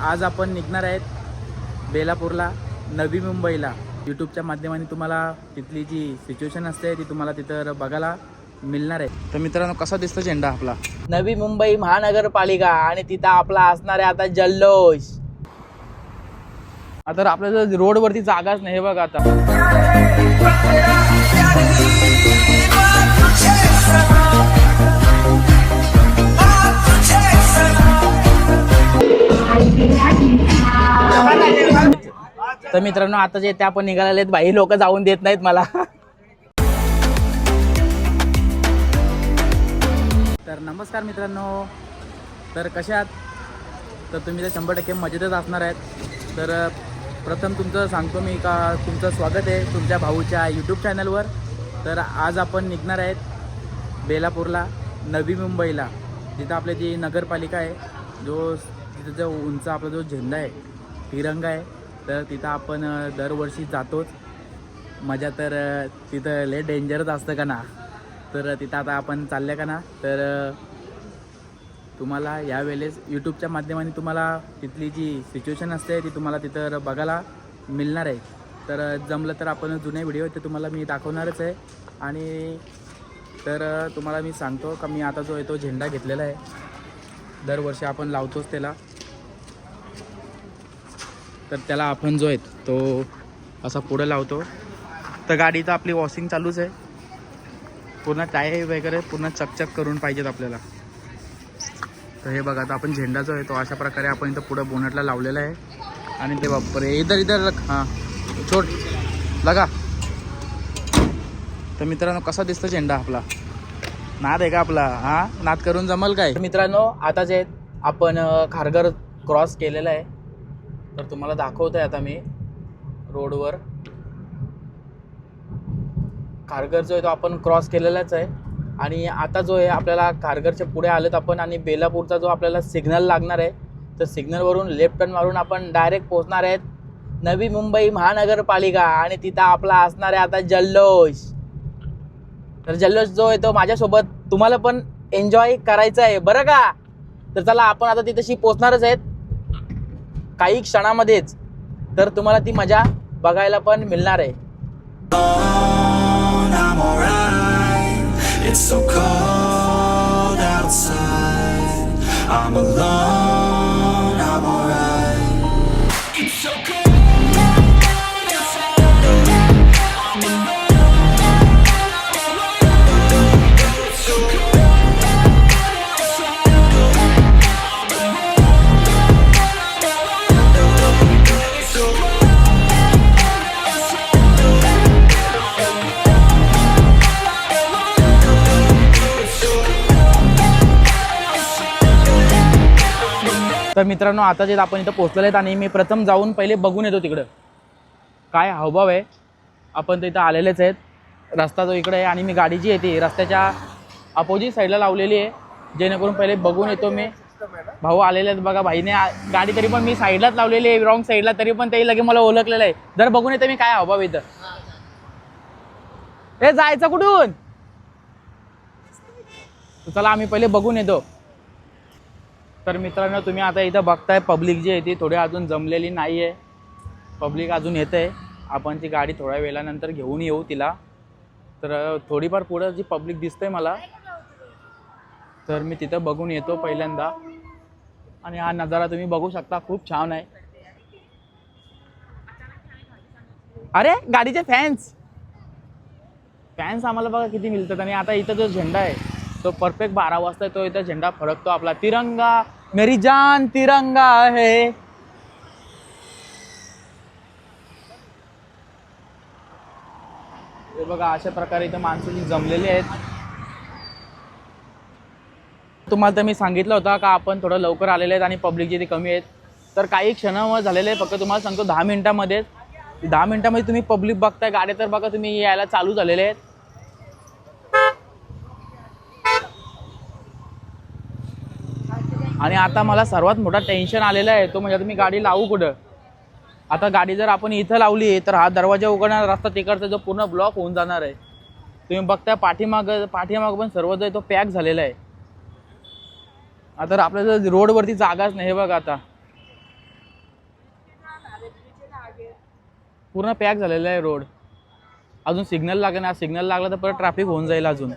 आज आपण निघणार आहेत बेलापूरला, नवी मुंबईला। यूट्यूबच्या माध्यमाने तुम्हाला तिथली जी सिच्युएशन असते ती तुम्हाला तिथं बघायला मिळणार आहे। तर मित्रांनो, कसा दिसतो झेंडा आपला नवी मुंबई महानगरपालिका, आणि तिथं आपला असणार आहे आता जल्लोष। आता आपल्या रोडवरती जागाच नाही, हे बघा आता तर मित्रांनो, आता जे ते आपण निघालेले आहेत, बाई लोक जाऊन देत नाहीत मला। तर नमस्कार मित्रांनो, तर कशा आहात? तर तुम्ही तर 100% मजेतच असणार आहेत। तर प्रथम तुमचं सांगतो मी का तुमचं स्वागत आहे तुमच्या भाऊच्या यूट्यूब चॅनलवर। तर आज आपण निघणार आहेत बेलापूरला, नवी मुंबईला, जिथं आपली जी नगरपालिका आहे, जो तिथं जो उंच आपला जो झेंडा आहे, तिरंगा आहे, तर तिथं आपण दरवर्षी जातोच। मजा तर तिथं लय डेंजरच असतं का ना। तर तिथं आता आपण चालल्या का ना, तर तुम्हाला यावेळेस यूट्यूबच्या माध्यमाने तुम्हाला तिथली जी सिच्युएशन असते ती तुम्हाला तिथं बघायला मिळणार आहे। तर जमलं तर आपण जुने व्हिडिओ ते तुम्हाला मी दाखवणारच आहे। आणि तर तुम्हाला मी सांगतो का मी आता जो आहे तो झेंडा घेतलेला आहे, दरवर्षी आपण लावतोच त्याला। तर त्याला आपण जो आहे तो असा पुढे लावतो। तर गाडीचं आपली वॉशिंग चालूच आहे, पूर्ण टायर वगैरे पूर्ण चकचक करून पाहिजेत आपल्याला। तर हे बघा, आता आपण झेंडा जो आहे तो अशा प्रकारे आपण इथं पुढं बोनटला लावलेला आहे। आणि ते बापरे, इधर इधर हां छोट लगा। तर मित्रांनो, कसा दिसतो झेंडा आपला? नाद आहे का आपला? हां, नाद करून जमल काय? मित्रांनो, आता जे आपण खारघर क्रॉस केलेलं आहे, तर तुम्हाला दाखवत आहे आता मी रोडवर। खारघर जो आहे तो आपण क्रॉस केलेलाच आहे। आणि आता जो आहे आपल्याला खारघरच्या पुढे आलेत आपण, आणि बेलापूरचा जो आपल्याला सिग्नल लागणार आहे, तर सिग्नलवरून लेफ्ट टर्न मारून आपण डायरेक्ट पोहोचणार आहेत नवी मुंबई महानगरपालिका, आणि तिथं आपला असणार आहे आता जल्लोष। तर जल्लोष जो आहे तो माझ्यासोबत तुम्हाला पण एन्जॉय करायचा आहे बरं का। तर चला, आपण आता तिथेशी पोहोचणारच आहेत काही क्षणामध्येच, तर तुम्हाला ती मजा बघायला पण मिळणार आहे। It's so cold outside. I'm alone, I'm alright. It's so cold outside. I'm alone, it's so cold outside. I'm alone, it's so cold. तर मित्रांनो, आता जे आपण इथं पोहोचलेले आहेत, आणि मी प्रथम जाऊन पहिले बघून येतो तिकडं काय हावभाव आहे। आपण तर इथं आलेलेच आहेत, रस्ता जो इकडे आहे, आणि मी गाडी जी आहे ती रस्त्याच्या अपोजिट साईडला लावलेली आहे, जेणेकरून पहिले बघून येतो मी। भाऊ आलेले आहेत बघा, भाईने गाडी तरी पण मी साईडलाच लावलेली आहे, रॉंग साईडला, तरी पण ते लगे मला ओळखलेलं आहे। जर बघून येतो मी काय हावभाव इथं। हे जायचं कुठून? चला, आम्ही पहिले बघून येतो। तर मित्रांनो, तुम्ही आता इथं बघताय पब्लिक जी आहे ती थोडी अजून जमलेली नाही आहे, पब्लिक अजून येत आहे। आपण ती गाडी थोड्या वेळानंतर घेऊन येऊ तिला। तर थोडीफार पुढं जी पब्लिक दिसते मला, तर मी तिथं बघून येतो पहिल्यांदा। आणि हा नजारा तुम्ही बघू शकता, खूप छान आहे। अरे गाडीचे फॅन्स आम्हाला बघा किती मिळतात। आणि आता इथं जो झेंडा आहे तो परफेक्ट 12 वाजता तो इथं झेंडा फडकतो आपला। तिरंगा मेरी जान तिरंगा है। हे बघा, अशा प्रकारे इथं माणसं जमलेली आहेत। तुम्हाला तर मी सांगितलं होतं का आपण थोडं लवकर आलेले आहेत आणि पब्लिक जी ती कमी आहेत। तर काही क्षणावर झालेले आहे, फक्त तुम्हाला सांगतो 10 मिनिटांमध्ये 10 मिनिटांमध्ये तुम्ही पब्लिक बघताय, गाड्या तर बघा तुम्ही यायला चालू झालेले आहेत। आणि आता मला सर्वात मोठा टेन्शन आलेला आहे, तो म्हणजे आता मी गाडी लावू कुठं। आता गाडी जर आपण इथं लावली तर हा दरवाजा उघडणार रस्ता तिकडचा जो पूर्ण ब्लॉक होऊन जाणार आहे। तुम्ही बघताय पाठीमाग पण सर्व जो तो पॅक झालेला आहे। आता आपल्याला रोडवरती जागाच नाही, हे बघा आता पूर्ण पॅक झालेला आहे रोड. अजून सिग्नल लागेल ना, सिग्नल लागला तर परत ट्रॅफिक होऊन जाईल अजून.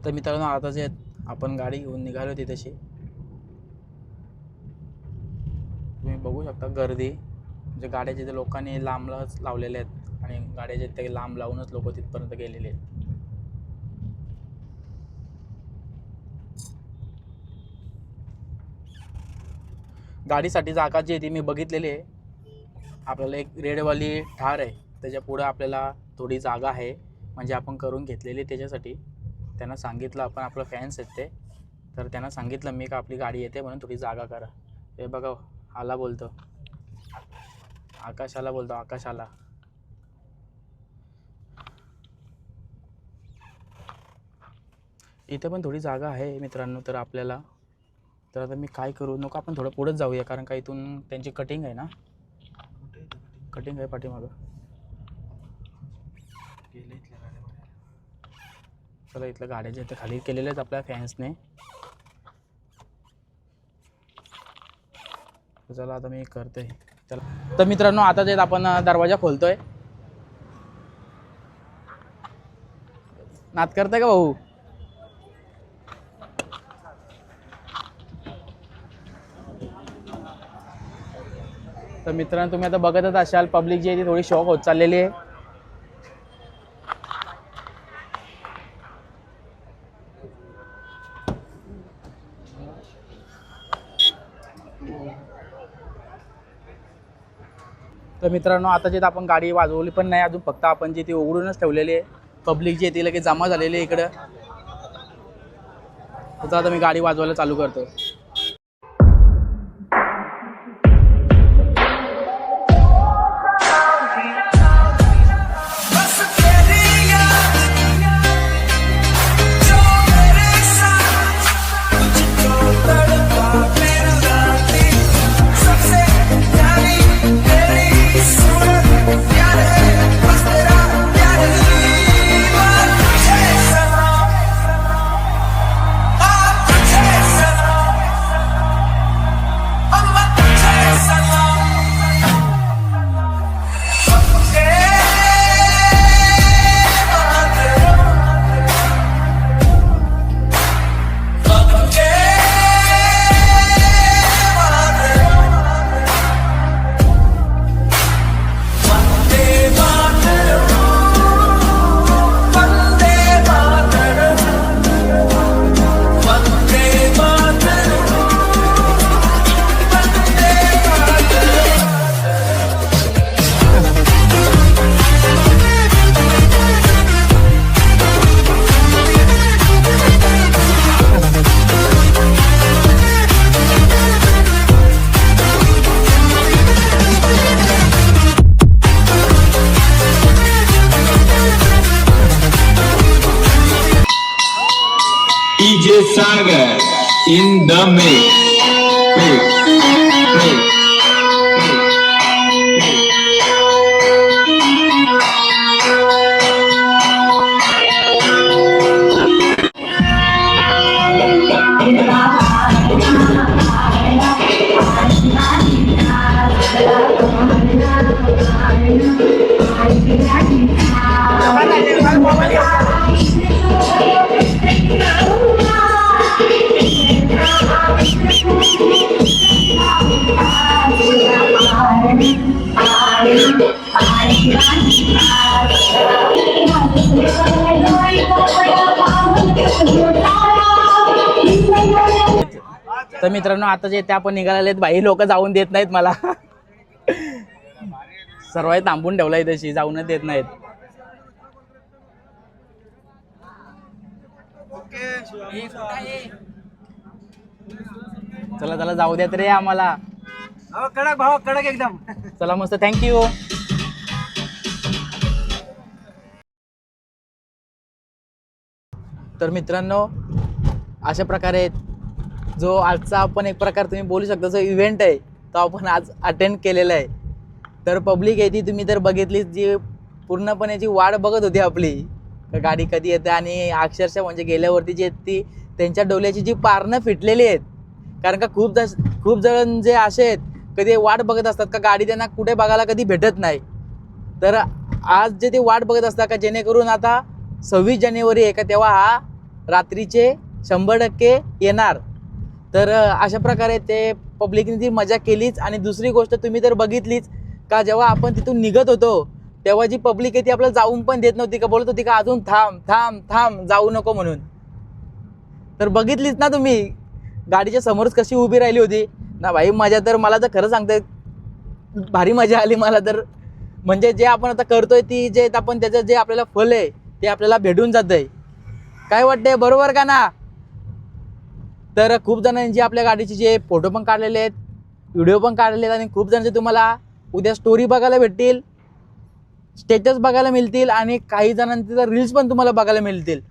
तर मित्रांनो आता जे आपण गाडी घेऊन निघालो होती तशी तुम्ही बघू शकता गर्दी, म्हणजे गाड्या जिथे लोकांनी लांबच लावलेले आहेत आणि गाड्या जिथे लांब लावूनच लोक तिथपर्यंत गेलेले आहेत. गाडीसाठी जागा जी आहे ती मी बघितलेली आहे. आपल्याला एक रेडवाली ठार आहे, त्याच्या पुढे आपल्याला थोडी जागा आहे, म्हणजे आपण करून घेतलेली त्याच्यासाठी. त्यांना सांगितलं आपण, आपलं फॅन्स आहेत ते, तर त्यांना सांगितलं मी का आपली गाडी येते म्हणून थोडी जागा करा. हे बघा आला बोलतो, आकाश आला बोलतो, आकाश आला. इथे पण थोडी जागा आहे मित्रांनो. तर आपल्याला, तर आता मी काय करू, नको आपण थोडं पुढेच जाऊया, कारण का इथून त्यांची कटिंग आहे ना, कटिंग आहे पाठीमागं. चला इथल्या गाड्या जे इथे खाली केलेल्या आहेत आपल्या फॅन्सने. चला आता मी करतोय. चला तर मित्रांनो आता जे आपण दरवाजा खोलतोय. नाद करताय का भाऊ? तर मित्रांनो तुम्ही आता बघतच असाल, पब्लिक जी आहे ती थोडी शॉक होत चाललेली आहे. तर मित्रांनो आता जे आपण गाडी वाजवली पण नाही अजून, फक्त आपण जी ती उघडूनच ठेवलेली आहे. पब्लिक जी आहे ती लगेच जमा झालेली आहे इकडं. तर आता मी गाडी वाजवायला चालू करतो. DJ Sagar in the mix. तर मित्रांनो आता जे ते आपण निघालेले आहेत, बाई लोक जाऊन देत नाहीत मला. सर्व थांबून ठेवलाय तशी, जाऊनच देत नाहीत. चला चला जाऊ द्यात रे आम्हाला. कडक भावा, कडक एकदम. चला मस्त, थँक्यू. तर मित्रांनो अशा प्रकारे जो आजचा आपण एक प्रकार तुम्ही बोलू शकता जो इव्हेंट आहे तो आपण आज अटेंड केलेला आहे. तर पब्लिक आहे ती तुम्ही तर बघितलीच, जी पूर्णपणे जी वाट बघत होती आपली गाडी कधी येते, आणि अक्षरशः म्हणजे गेल्यावरती जी आहेत ती त्यांच्या डोल्याची जी पारणं फिटलेली आहेत. कारण का खूप जण जे असे आहेत कधी वाट बघत असतात का गाडी त्यांना कुठे बघायला कधी भेटत नाही. तर आज जे ते वाट बघत असतात का जेणेकरून आता 26 जानेवारी आहे का तेव्हा हा रात्रीचे 100% येणार. तर अशा प्रकारे ते पब्लिकने ती मजा केलीच. आणि दुसरी गोष्ट तुम्ही तर बघितलीच का जेव्हा आपण तिथून निघत होतो तेव्हा जी पब्लिक आहे ती आपल्याला जाऊन पण देत नव्हती, का बोलत होती का अजून थांब थांब थांब जाऊ नको म्हणून. तर बघितलीच ना तुम्ही गाडीच्या समोरच कशी उभी राहिली होती ना भाई. मजा तर मला तर खरं सांगते भारी मजा आली मला तर. म्हणजे जे आपण आता करतोय ती जे आपण त्याचं जे आपल्याला फल आहे ते आपल्याला भेटून जातंय. काय वाटतंय, बरोबर का ना? तर खूप जणांची आपल्या गाडीचे जे फोटो पण काढलेले आहेत, व्हिडिओ पण काढलेले आहेत, आणि खूप जणांचे तुम्हाला उद्या स्टोरी बघायला भेटतील, स्टेटस बघायला मिळतील, आणि काही जणांचे तर रील्स पण तुम्हाला बघायला मिळतील.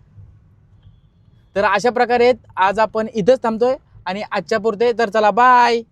तर अशा प्रकारे आज आपण इथंच थांबतोय आणि आजच्या पुरते तर चला बाय.